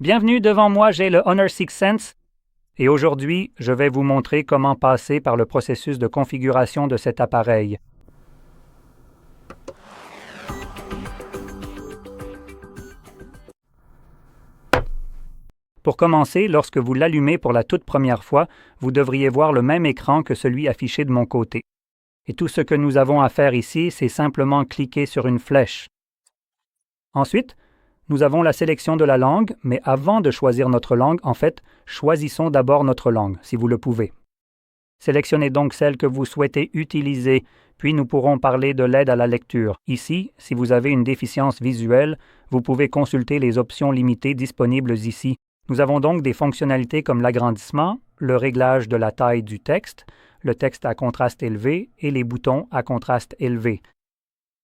Bienvenue devant moi, j'ai le Honor 6 Sense et aujourd'hui, je vais vous montrer comment passer par le processus de configuration de cet appareil. Pour commencer, lorsque vous l'allumez pour la toute première fois, vous devriez voir le même écran que celui affiché de mon côté. Et tout ce que nous avons à faire ici, c'est simplement cliquer sur une flèche. Ensuite, nous avons la sélection de la langue, mais avant de choisir notre langue, en fait, choisissons d'abord notre langue, si vous le pouvez. Sélectionnez donc celle que vous souhaitez utiliser, puis nous pourrons parler de l'aide à la lecture. Ici, si vous avez une déficience visuelle, vous pouvez consulter les options limitées disponibles ici. Nous avons donc des fonctionnalités comme l'agrandissement, le réglage de la taille du texte, le texte à contraste élevé et les boutons à contraste élevé.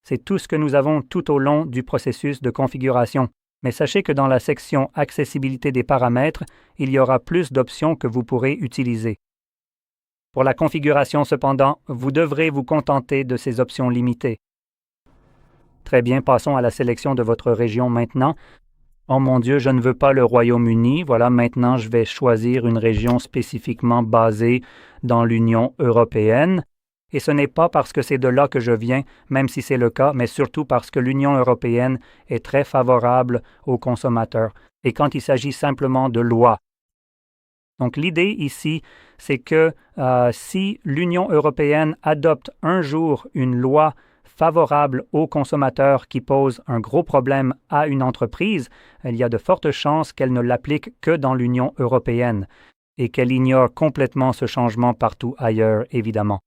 C'est tout ce que nous avons tout au long du processus de configuration. Mais sachez que dans la section Accessibilité des paramètres, il y aura plus d'options que vous pourrez utiliser. Pour la configuration, cependant, vous devrez vous contenter de ces options limitées. Très bien, passons à la sélection de votre région maintenant. Oh mon Dieu, je ne veux pas le Royaume-Uni. Voilà, maintenant je vais choisir une région spécifiquement basée dans l'Union européenne. Et ce n'est pas parce que c'est de là que je viens, même si c'est le cas, mais surtout parce que l'Union européenne est très favorable aux consommateurs. Et quand il s'agit simplement de lois. Donc l'idée ici, c'est que si l'Union européenne adopte un jour une loi favorable aux consommateurs qui pose un gros problème à une entreprise, il y a de fortes chances qu'elle ne l'applique que dans l'Union européenne et qu'elle ignore complètement ce changement partout ailleurs, évidemment.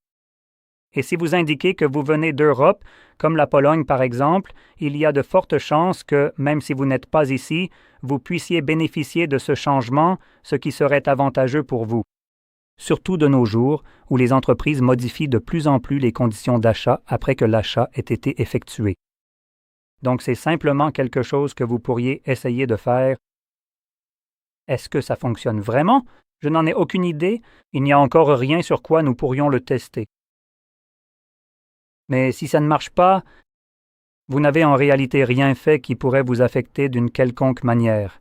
Et si vous indiquez que vous venez d'Europe, comme la Pologne par exemple, il y a de fortes chances que, même si vous n'êtes pas ici, vous puissiez bénéficier de ce changement, ce qui serait avantageux pour vous. Surtout de nos jours, où les entreprises modifient de plus en plus les conditions d'achat après que l'achat ait été effectué. Donc c'est simplement quelque chose que vous pourriez essayer de faire. Est-ce que ça fonctionne vraiment? Je n'en ai aucune idée. Il n'y a encore rien sur quoi nous pourrions le tester. Mais si ça ne marche pas, vous n'avez en réalité rien fait qui pourrait vous affecter d'une quelconque manière.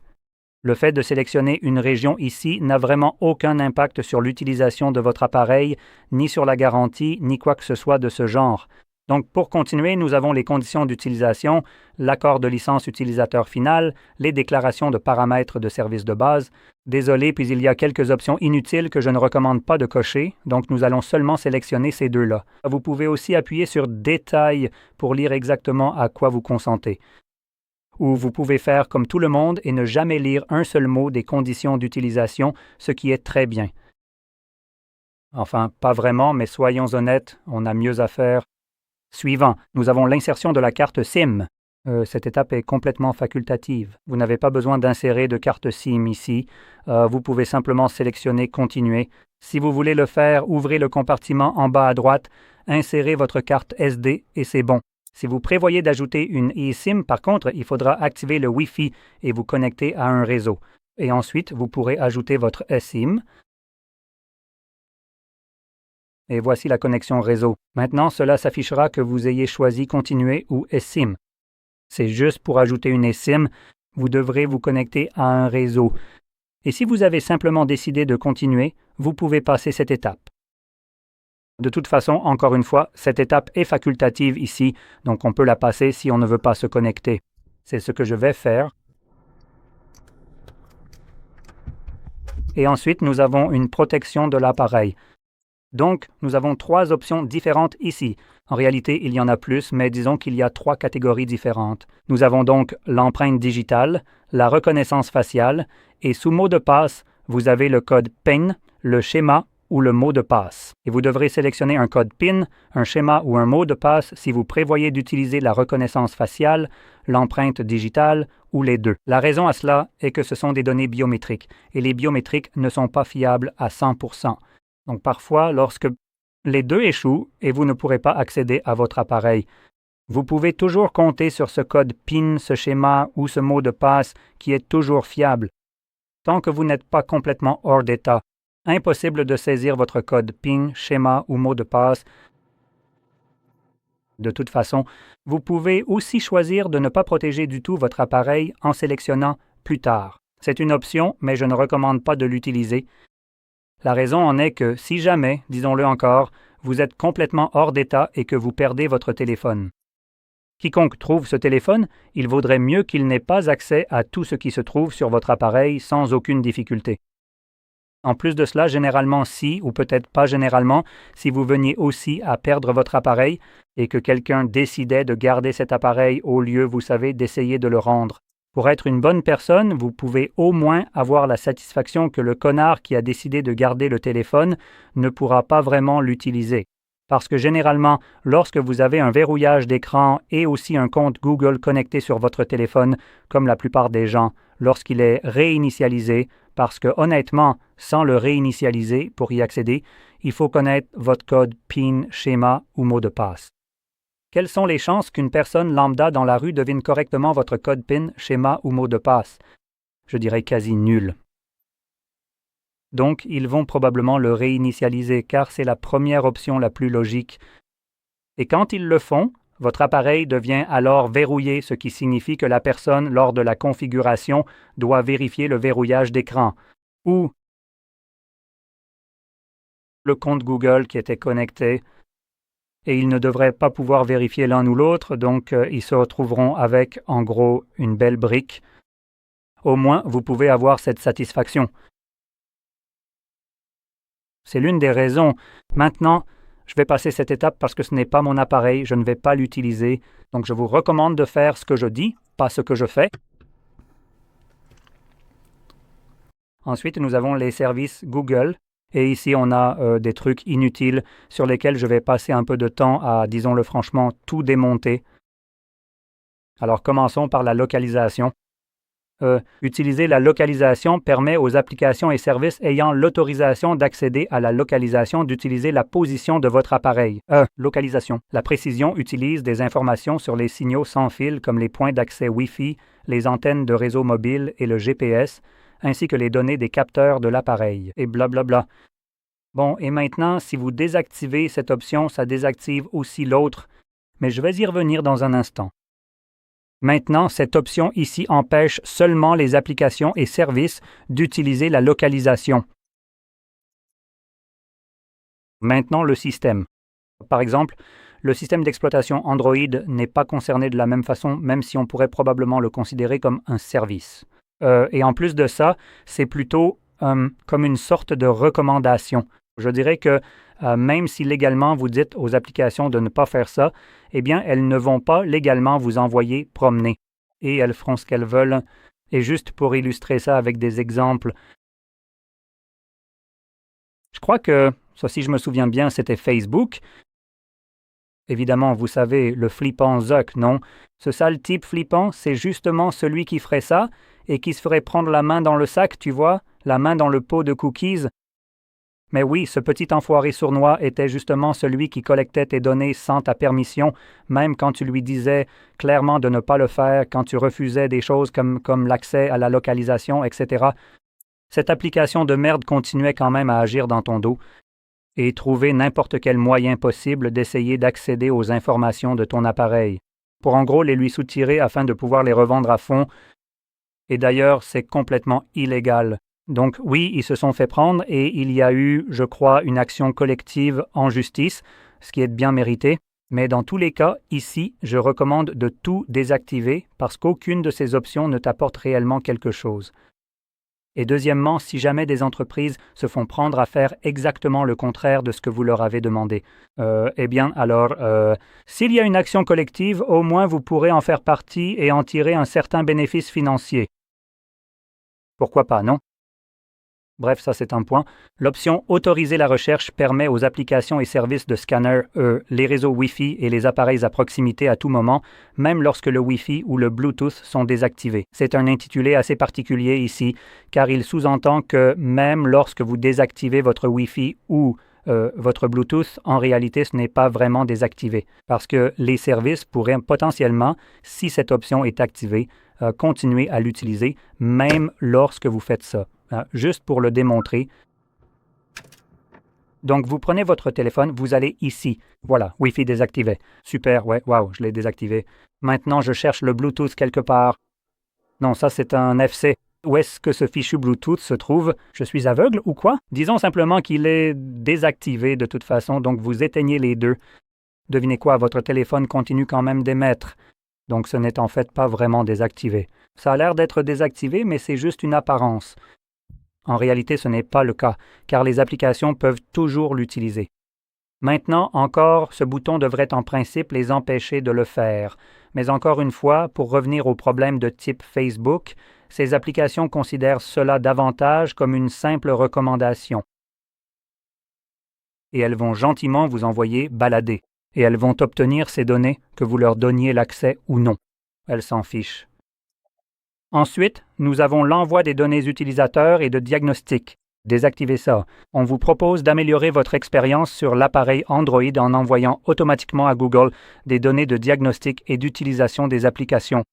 Le fait de sélectionner une région ici n'a vraiment aucun impact sur l'utilisation de votre appareil, ni sur la garantie, ni quoi que ce soit de ce genre. Donc, pour continuer, nous avons les conditions d'utilisation, l'accord de licence utilisateur final, les déclarations de paramètres de service de base. Désolé, puis il y a quelques options inutiles que je ne recommande pas de cocher, donc nous allons seulement sélectionner ces deux-là. Vous pouvez aussi appuyer sur « Détails » pour lire exactement à quoi vous consentez. Ou vous pouvez faire comme tout le monde et ne jamais lire un seul mot des conditions d'utilisation, ce qui est très bien. Enfin, pas vraiment, mais soyons honnêtes, on a mieux à faire. Suivant, nous avons l'insertion de la carte SIM. Cette étape est complètement facultative. Vous n'avez pas besoin d'insérer de carte SIM ici. Vous pouvez simplement sélectionner « Continuer ». Si vous voulez le faire, ouvrez le compartiment en bas à droite, insérez votre carte SD et c'est bon. Si vous prévoyez d'ajouter une eSIM, par contre, il faudra activer le Wi-Fi et vous connecter à un réseau. Et ensuite, vous pourrez ajouter votre eSIM. Et voici la connexion réseau. Maintenant, cela s'affichera que vous ayez choisi Continuer ou eSIM. C'est juste pour ajouter une eSIM, vous devrez vous connecter à un réseau. Et si vous avez simplement décidé de continuer, vous pouvez passer cette étape. De toute façon, encore une fois, cette étape est facultative ici, donc on peut la passer si on ne veut pas se connecter. C'est ce que je vais faire. Et ensuite, nous avons une protection de l'appareil. Donc, nous avons 3 options différentes ici. En réalité, il y en a plus, mais disons qu'il y a 3 catégories différentes. Nous avons donc l'empreinte digitale, la reconnaissance faciale, et sous mot de passe, vous avez le code PIN, le schéma ou le mot de passe. Et vous devrez sélectionner un code PIN, un schéma ou un mot de passe si vous prévoyez d'utiliser la reconnaissance faciale, l'empreinte digitale ou les deux. La raison à cela est que ce sont des données biométriques, et les biométriques ne sont pas fiables à 100%. Donc parfois, lorsque les deux échouent et vous ne pourrez pas accéder à votre appareil, vous pouvez toujours compter sur ce code PIN, ce schéma ou ce mot de passe qui est toujours fiable. Tant que vous n'êtes pas complètement hors d'état, impossible de saisir votre code PIN, schéma ou mot de passe. De toute façon, vous pouvez aussi choisir de ne pas protéger du tout votre appareil en sélectionnant « Plus tard ». C'est une option, mais je ne recommande pas de l'utiliser. La raison en est que si jamais, disons-le encore, vous êtes complètement hors d'état et que vous perdez votre téléphone. Quiconque trouve ce téléphone, il vaudrait mieux qu'il n'ait pas accès à tout ce qui se trouve sur votre appareil sans aucune difficulté. En plus de cela, généralement si, ou peut-être pas généralement, si vous veniez aussi à perdre votre appareil et que quelqu'un décidait de garder cet appareil au lieu, vous savez, d'essayer de le rendre. Pour être une bonne personne, vous pouvez au moins avoir la satisfaction que le connard qui a décidé de garder le téléphone ne pourra pas vraiment l'utiliser. Parce que généralement, lorsque vous avez un verrouillage d'écran et aussi un compte Google connecté sur votre téléphone, comme la plupart des gens, lorsqu'il est réinitialisé, parce que honnêtement, sans le réinitialiser pour y accéder, il faut connaître votre code PIN, schéma ou mot de passe. Quelles sont les chances qu'une personne lambda dans la rue devine correctement votre code PIN, schéma ou mot de passe? Je dirais quasi nul. Donc, ils vont probablement le réinitialiser car c'est la première option la plus logique. Et quand ils le font, votre appareil devient alors verrouillé, ce qui signifie que la personne, lors de la configuration, doit vérifier le verrouillage d'écran ou le compte Google qui était connecté. Et ils ne devraient pas pouvoir vérifier l'un ou l'autre, donc ils se retrouveront avec, en gros, une belle brique. Au moins, vous pouvez avoir cette satisfaction. C'est l'une des raisons. Maintenant, je vais passer cette étape parce que ce n'est pas mon appareil, je ne vais pas l'utiliser. Donc je vous recommande de faire ce que je dis, pas ce que je fais. Ensuite, nous avons les services Google. Et ici, on a des trucs inutiles sur lesquels je vais passer un peu de temps à, disons-le franchement, tout démonter. Alors commençons par la localisation. Utiliser la localisation permet aux applications et services ayant l'autorisation d'accéder à la localisation d'utiliser la position de votre appareil. Localisation. La précision utilise des informations sur les signaux sans fil comme les points d'accès Wi-Fi, les antennes de réseau mobile et le GPS, ainsi que les données des capteurs de l'appareil, et blablabla. Bon, et maintenant, si vous désactivez cette option, ça désactive aussi l'autre, mais je vais y revenir dans un instant. Maintenant, cette option ici empêche seulement les applications et services d'utiliser la localisation. Maintenant, le système. Par exemple, le système d'exploitation Android n'est pas concerné de la même façon, même si on pourrait probablement le considérer comme un service. Et en plus de ça, c'est plutôt comme une sorte de recommandation. Je dirais que même si légalement vous dites aux applications de ne pas faire ça, eh bien, elles ne vont pas légalement vous envoyer promener. Et elles feront ce qu'elles veulent. Et juste pour illustrer ça avec des exemples, je crois que, ça si je me souviens bien, c'était Facebook. Évidemment, vous savez, le flippant Zuck, non? Ce sale type flippant, c'est justement celui qui ferait ça et qui se ferait prendre la main dans le sac, tu vois, la main dans le pot de cookies. Mais oui, ce petit enfoiré sournois était justement celui qui collectait tes données sans ta permission, même quand tu lui disais clairement de ne pas le faire, quand tu refusais des choses comme l'accès à la localisation, etc. Cette application de merde continuait quand même à agir dans ton dos et trouver n'importe quel moyen possible d'essayer d'accéder aux informations de ton appareil, pour en gros les lui soutirer afin de pouvoir les revendre à fond. Et d'ailleurs, c'est complètement illégal. Donc oui, ils se sont fait prendre et il y a eu, je crois, une action collective en justice, ce qui est bien mérité. Mais dans tous les cas, ici, je recommande de tout désactiver parce qu'aucune de ces options ne t'apporte réellement quelque chose. Et deuxièmement, si jamais des entreprises se font prendre à faire exactement le contraire de ce que vous leur avez demandé, eh bien alors, s'il y a une action collective, au moins vous pourrez en faire partie et en tirer un certain bénéfice financier. Pourquoi pas, non? Bref, ça c'est un point. L'option « Autoriser la recherche » permet aux applications et services de scanner, les réseaux Wi-Fi et les appareils à proximité à tout moment, même lorsque le Wi-Fi ou le Bluetooth sont désactivés. C'est un intitulé assez particulier ici, car il sous-entend que même lorsque vous désactivez votre Wi-Fi ou votre Bluetooth, en réalité, ce n'est pas vraiment désactivé, parce que les services pourraient potentiellement, si cette option est activée, continuer à l'utiliser, même lorsque vous faites ça. Juste pour le démontrer. Donc, vous prenez votre téléphone, vous allez ici. Voilà, Wi-Fi désactivé. Super, ouais, wow, je l'ai désactivé. Maintenant, je cherche le Bluetooth quelque part. Non, ça, c'est un FC. Où est-ce que ce fichu Bluetooth se trouve? Je suis aveugle ou quoi? Disons simplement qu'il est désactivé de toute façon, donc vous éteignez les deux. Devinez quoi, votre téléphone continue quand même d'émettre. Donc ce n'est en fait pas vraiment désactivé. Ça a l'air d'être désactivé, mais c'est juste une apparence. En réalité, ce n'est pas le cas, car les applications peuvent toujours l'utiliser. Maintenant, encore, ce bouton devrait en principe les empêcher de le faire. Mais encore une fois, pour revenir au problème de type Facebook, ces applications considèrent cela davantage comme une simple recommandation. Et elles vont gentiment vous envoyer balader. Et elles vont obtenir ces données, que vous leur donniez l'accès ou non. Elles s'en fichent. Ensuite, nous avons l'envoi des données utilisateurs et de diagnostic. Désactivez ça. On vous propose d'améliorer votre expérience sur l'appareil Android en envoyant automatiquement à Google des données de diagnostic et d'utilisation des applications.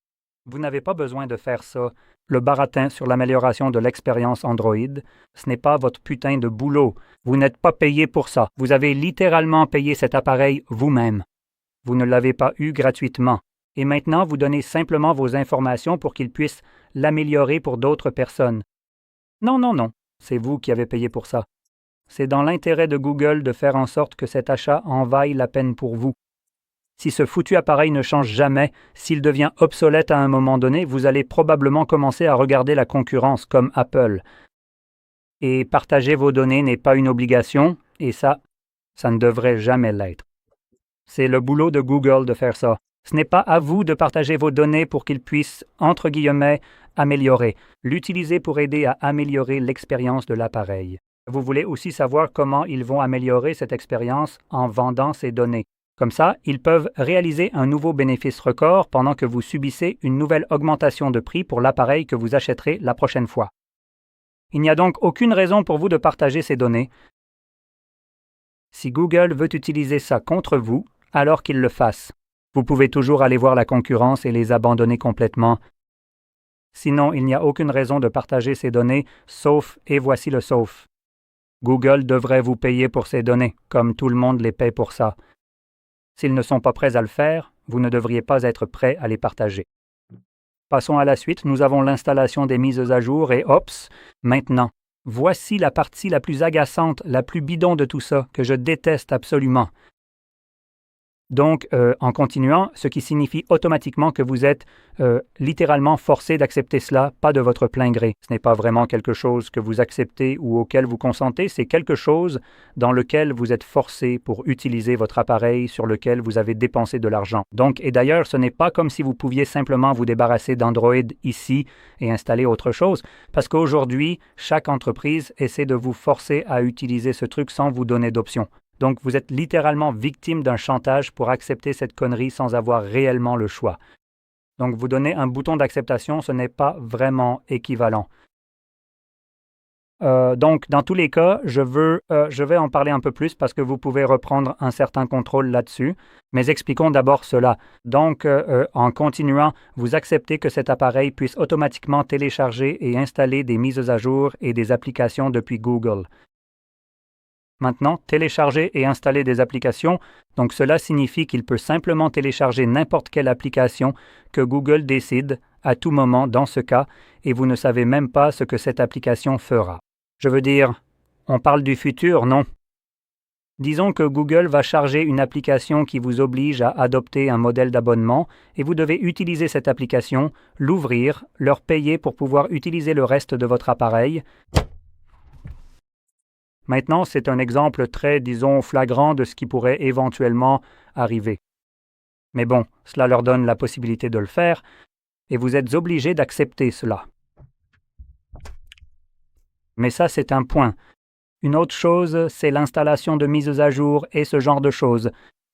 Vous n'avez pas besoin de faire ça. Le baratin sur l'amélioration de l'expérience Android, ce n'est pas votre putain de boulot. Vous n'êtes pas payé pour ça. Vous avez littéralement payé cet appareil vous-même. Vous ne l'avez pas eu gratuitement. Et maintenant, vous donnez simplement vos informations pour qu'il puisse l'améliorer pour d'autres personnes. Non, non, non. C'est vous qui avez payé pour ça. C'est dans l'intérêt de Google de faire en sorte que cet achat en vaille la peine pour vous. Si ce foutu appareil ne change jamais, s'il devient obsolète à un moment donné, vous allez probablement commencer à regarder la concurrence comme Apple. Et partager vos données n'est pas une obligation, et ça ne devrait jamais l'être. C'est le boulot de Google de faire ça. Ce n'est pas à vous de partager vos données pour qu'ils puissent, entre guillemets, améliorer. L'utiliser pour aider à améliorer l'expérience de l'appareil. Vous voulez aussi savoir comment ils vont améliorer cette expérience en vendant ces données. Comme ça, ils peuvent réaliser un nouveau bénéfice record pendant que vous subissez une nouvelle augmentation de prix pour l'appareil que vous achèterez la prochaine fois. Il n'y a donc aucune raison pour vous de partager ces données. Si Google veut utiliser ça contre vous, alors qu'il le fasse. Vous pouvez toujours aller voir la concurrence et les abandonner complètement. Sinon, il n'y a aucune raison de partager ces données, sauf, et voici le sauf. Google devrait vous payer pour ces données, comme tout le monde les paie pour ça. S'ils ne sont pas prêts à le faire, vous ne devriez pas être prêt à les partager. Passons à la suite, nous avons l'installation des mises à jour et ops, maintenant. Voici la partie la plus agaçante, la plus bidon de tout ça, que je déteste absolument. Donc, en continuant, ce qui signifie automatiquement que vous êtes littéralement forcé d'accepter cela, pas de votre plein gré. Ce n'est pas vraiment quelque chose que vous acceptez ou auquel vous consentez, c'est quelque chose dans lequel vous êtes forcé pour utiliser votre appareil sur lequel vous avez dépensé de l'argent. Donc, et d'ailleurs, ce n'est pas comme si vous pouviez simplement vous débarrasser d'Android ici et installer autre chose, parce qu'aujourd'hui, chaque entreprise essaie de vous forcer à utiliser ce truc sans vous donner d'option. Donc, vous êtes littéralement victime d'un chantage pour accepter cette connerie sans avoir réellement le choix. Donc, vous donner un bouton d'acceptation, ce n'est pas vraiment équivalent. Donc, dans tous les cas, je vais en parler un peu plus parce que vous pouvez reprendre un certain contrôle là-dessus. Mais expliquons d'abord cela. Donc, en continuant, vous acceptez que cet appareil puisse automatiquement télécharger et installer des mises à jour et des applications depuis Google. Maintenant, télécharger et installer des applications, donc cela signifie qu'il peut simplement télécharger n'importe quelle application que Google décide à tout moment dans ce cas, et vous ne savez même pas ce que cette application fera. Je veux dire, on parle du futur, non? Disons que Google va charger une application qui vous oblige à adopter un modèle d'abonnement, et vous devez utiliser cette application, l'ouvrir, leur payer pour pouvoir utiliser le reste de votre appareil. Maintenant, c'est un exemple très, disons, flagrant de ce qui pourrait éventuellement arriver. Mais bon, cela leur donne la possibilité de le faire, et vous êtes obligé d'accepter cela. Mais ça, c'est un point. Une autre chose, c'est l'installation de mises à jour et ce genre de choses.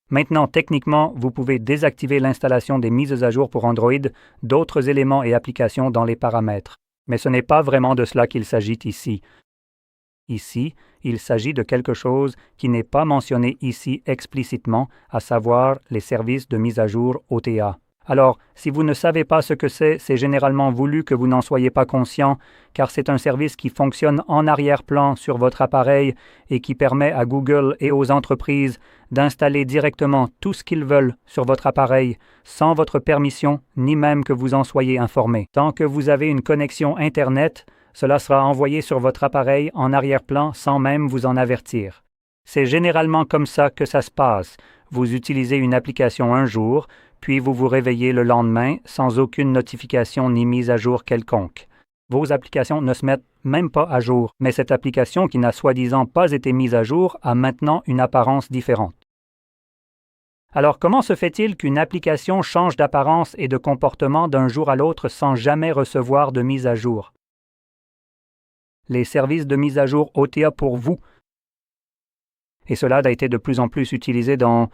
Maintenant, techniquement, vous pouvez désactiver l'installation des mises à jour pour Android, d'autres éléments et applications dans les paramètres. Mais ce n'est pas vraiment de cela qu'il s'agit ici. Ici, il s'agit de quelque chose qui n'est pas mentionné ici explicitement, à savoir les services de mise à jour OTA. Alors, si vous ne savez pas ce que c'est généralement voulu que vous n'en soyez pas conscient, car c'est un service qui fonctionne en arrière-plan sur votre appareil et qui permet à Google et aux entreprises d'installer directement tout ce qu'ils veulent sur votre appareil, sans votre permission, ni même que vous en soyez informé. Tant que vous avez une connexion Internet, cela sera envoyé sur votre appareil en arrière-plan sans même vous en avertir. C'est généralement comme ça que ça se passe. Vous utilisez une application un jour, puis vous vous réveillez le lendemain sans aucune notification ni mise à jour quelconque. Vos applications ne se mettent même pas à jour, mais cette application qui n'a soi-disant pas été mise à jour a maintenant une apparence différente. Alors comment se fait-il qu'une application change d'apparence et de comportement d'un jour à l'autre sans jamais recevoir de mise à jour? Les services de mise à jour OTA pour vous. Et cela a été de plus en plus utilisé dans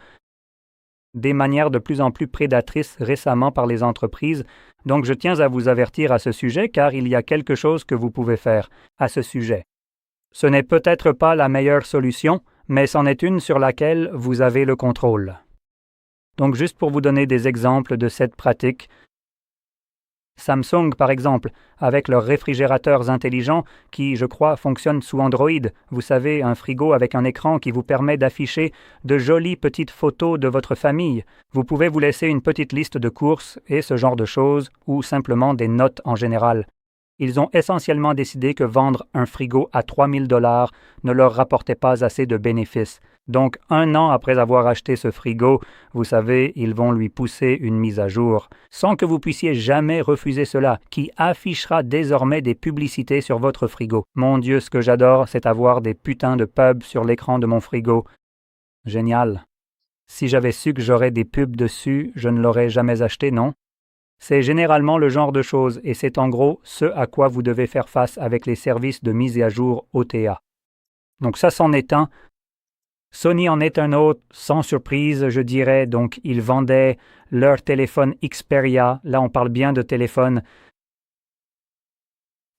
des manières de plus en plus prédatrices récemment par les entreprises, donc je tiens à vous avertir à ce sujet car il y a quelque chose que vous pouvez faire à ce sujet. Ce n'est peut-être pas la meilleure solution, mais c'en est une sur laquelle vous avez le contrôle. Donc juste pour vous donner des exemples de cette pratique, Samsung, par exemple, avec leurs réfrigérateurs intelligents qui, je crois, fonctionnent sous Android. Vous savez, un frigo avec un écran qui vous permet d'afficher de jolies petites photos de votre famille. Vous pouvez vous laisser une petite liste de courses et ce genre de choses, ou simplement des notes en général. Ils ont essentiellement décidé que vendre un frigo à 3 000 $ ne leur rapportait pas assez de bénéfices. Donc, 1 an après avoir acheté ce frigo, vous savez, ils vont lui pousser une mise à jour, sans que vous puissiez jamais refuser cela, qui affichera désormais des publicités sur votre frigo. Mon Dieu, ce que j'adore, c'est avoir des putains de pubs sur l'écran de mon frigo. Génial. Si j'avais su que j'aurais des pubs dessus, je ne l'aurais jamais acheté, non? C'est généralement le genre de choses, et c'est en gros ce à quoi vous devez faire face avec les services de mise à jour OTA. Donc ça c'en est un. Sony en est un autre, sans surprise, je dirais. Donc, ils vendaient leur téléphone Xperia. Là, on parle bien de téléphone.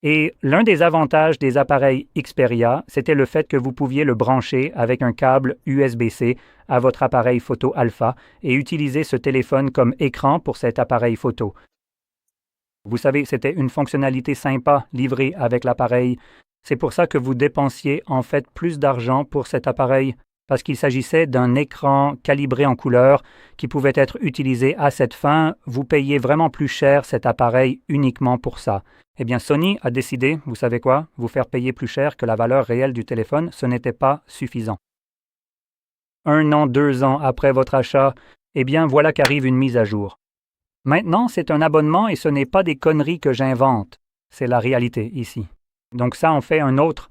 Et l'un des avantages des appareils Xperia, c'était le fait que vous pouviez le brancher avec un câble USB-C à votre appareil photo Alpha et utiliser ce téléphone comme écran pour cet appareil photo. Vous savez, c'était une fonctionnalité sympa livrée avec l'appareil. C'est pour ça que vous dépensiez en fait plus d'argent pour cet appareil, parce qu'il s'agissait d'un écran calibré en couleur qui pouvait être utilisé à cette fin. Vous payez vraiment plus cher cet appareil uniquement pour ça. Eh bien, Sony a décidé, vous savez quoi, vous faire payer plus cher que la valeur réelle du téléphone, ce n'était pas suffisant. 1 an, 2 ans après votre achat, eh bien, voilà qu'arrive une mise à jour. Maintenant, c'est un abonnement et ce n'est pas des conneries que j'invente. C'est la réalité ici. Donc ça en fait un autre.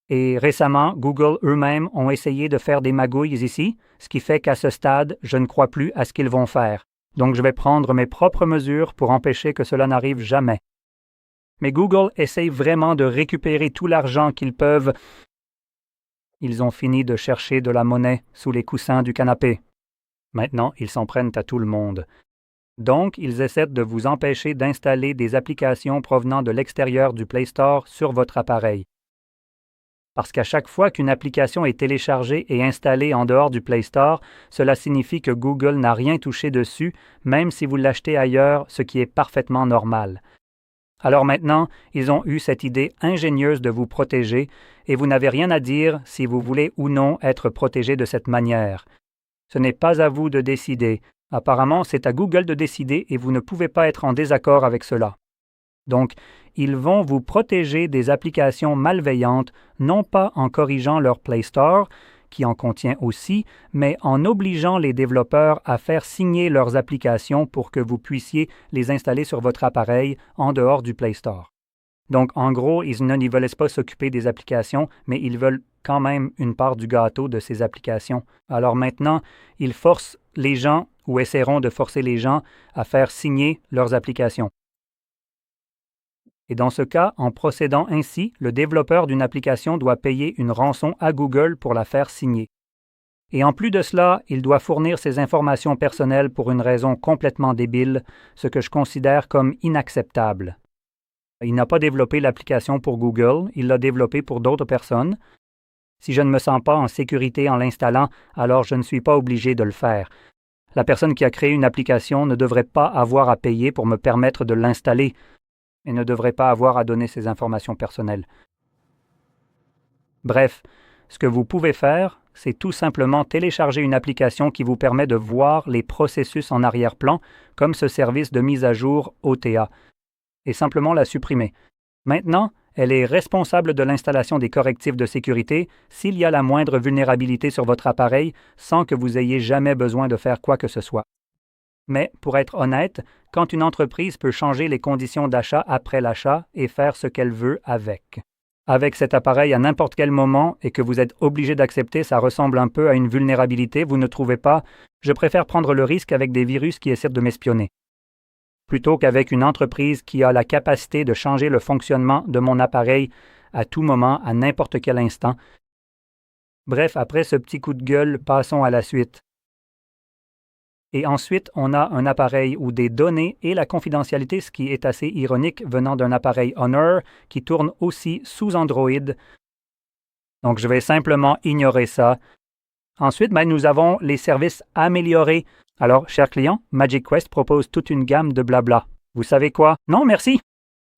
Et récemment, Google eux-mêmes ont essayé de faire des magouilles ici, ce qui fait qu'à ce stade, je ne crois plus à ce qu'ils vont faire. Donc je vais prendre mes propres mesures pour empêcher que cela n'arrive jamais. Mais Google essaye vraiment de récupérer tout l'argent qu'ils peuvent. Ils ont fini de chercher de la monnaie sous les coussins du canapé. Maintenant, ils s'en prennent à tout le monde. Donc, ils essaient de vous empêcher d'installer des applications provenant de l'extérieur du Play Store sur votre appareil. Parce qu'à chaque fois qu'une application est téléchargée et installée en dehors du Play Store, cela signifie que Google n'a rien touché dessus, même si vous l'achetez ailleurs, ce qui est parfaitement normal. Alors maintenant, ils ont eu cette idée ingénieuse de vous protéger, et vous n'avez rien à dire si vous voulez ou non être protégé de cette manière. Ce n'est pas à vous de décider. Apparemment, c'est à Google de décider et vous ne pouvez pas être en désaccord avec cela. Donc, ils vont vous protéger des applications malveillantes, non pas en corrigeant leur Play Store, qui en contient aussi, mais en obligeant les développeurs à faire signer leurs applications pour que vous puissiez les installer sur votre appareil en dehors du Play Store. Donc, en gros, ils ne veulent pas s'occuper des applications, mais ils veulent quand même une part du gâteau de ces applications. Alors maintenant, ils forcent les gens, ou essaieront de forcer les gens, à faire signer leurs applications. Et dans ce cas, en procédant ainsi, le développeur d'une application doit payer une rançon à Google pour la faire signer. Et en plus de cela, il doit fournir ses informations personnelles pour une raison complètement débile, ce que je considère comme inacceptable. Il n'a pas développé l'application pour Google, il l'a développée pour d'autres personnes. Si je ne me sens pas en sécurité en l'installant, alors je ne suis pas obligé de le faire. La personne qui a créé une application ne devrait pas avoir à payer pour me permettre de l'installer et ne devrait pas avoir à donner ses informations personnelles. Bref, ce que vous pouvez faire, c'est tout simplement télécharger une application qui vous permet de voir les processus en arrière-plan, comme ce service de mise à jour OTA, et simplement la supprimer. Maintenant, elle est responsable de l'installation des correctifs de sécurité s'il y a la moindre vulnérabilité sur votre appareil sans que vous ayez jamais besoin de faire quoi que ce soit. Mais, pour être honnête, quand une entreprise peut changer les conditions d'achat après l'achat et faire ce qu'elle veut avec cet appareil à n'importe quel moment et que vous êtes obligé d'accepter, ça ressemble un peu à une vulnérabilité, vous ne trouvez pas? Je préfère prendre le risque avec des virus qui essaient de m'espionner, plutôt qu'avec une entreprise qui a la capacité de changer le fonctionnement de mon appareil à tout moment, à n'importe quel instant. Bref, après ce petit coup de gueule, passons à la suite. Et ensuite, on a un appareil où des données et la confidentialité, ce qui est assez ironique venant d'un appareil Honor qui tourne aussi sous Android. Donc, je vais simplement ignorer ça. Ensuite, nous avons les services améliorés. Alors, chers clients, Magic Quest propose toute une gamme de blabla. Vous savez quoi? Non, merci!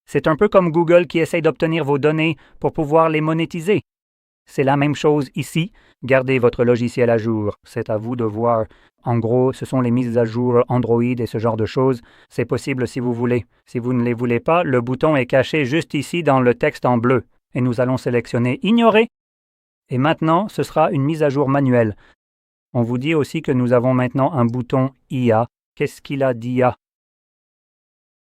C'est un peu comme Google qui essaye d'obtenir vos données pour pouvoir les monétiser. C'est la même chose ici. Gardez votre logiciel à jour. C'est à vous de voir. En gros, ce sont les mises à jour Android et ce genre de choses. C'est possible si vous voulez. Si vous ne les voulez pas, le bouton est caché juste ici dans le texte en bleu. Et nous allons sélectionner Ignorer. Et maintenant, ce sera une mise à jour manuelle. On vous dit aussi que nous avons maintenant un bouton IA. Qu'est-ce qu'il a d'IA?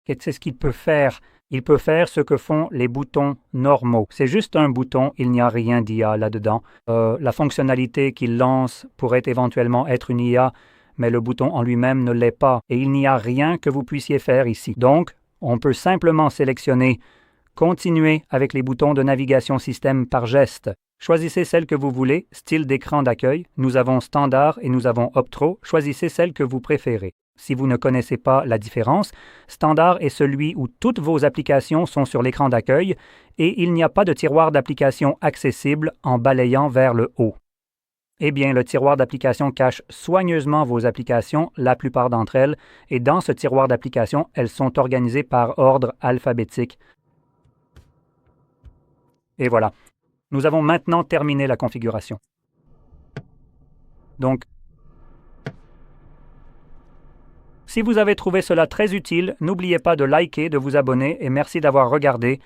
Qu'est-ce qu'il peut faire? Il peut faire ce que font les boutons normaux. C'est juste un bouton, il n'y a rien d'IA là-dedans. La fonctionnalité qu'il lance pourrait éventuellement être une IA, mais le bouton en lui-même ne l'est pas, et il n'y a rien que vous puissiez faire ici. Donc, on peut simplement sélectionner « Continuer » avec les boutons de navigation système par geste. Choisissez celle que vous voulez, style d'écran d'accueil. Nous avons Standard et nous avons Optro. Choisissez celle que vous préférez. Si vous ne connaissez pas la différence, Standard est celui où toutes vos applications sont sur l'écran d'accueil et il n'y a pas de tiroir d'application accessible en balayant vers le haut. Eh bien, le tiroir d'application cache soigneusement vos applications, la plupart d'entre elles, et dans ce tiroir d'applications, elles sont organisées par ordre alphabétique. Et voilà. Nous avons maintenant terminé la configuration. Donc, si vous avez trouvé cela très utile, n'oubliez pas de liker, de vous abonner et merci d'avoir regardé.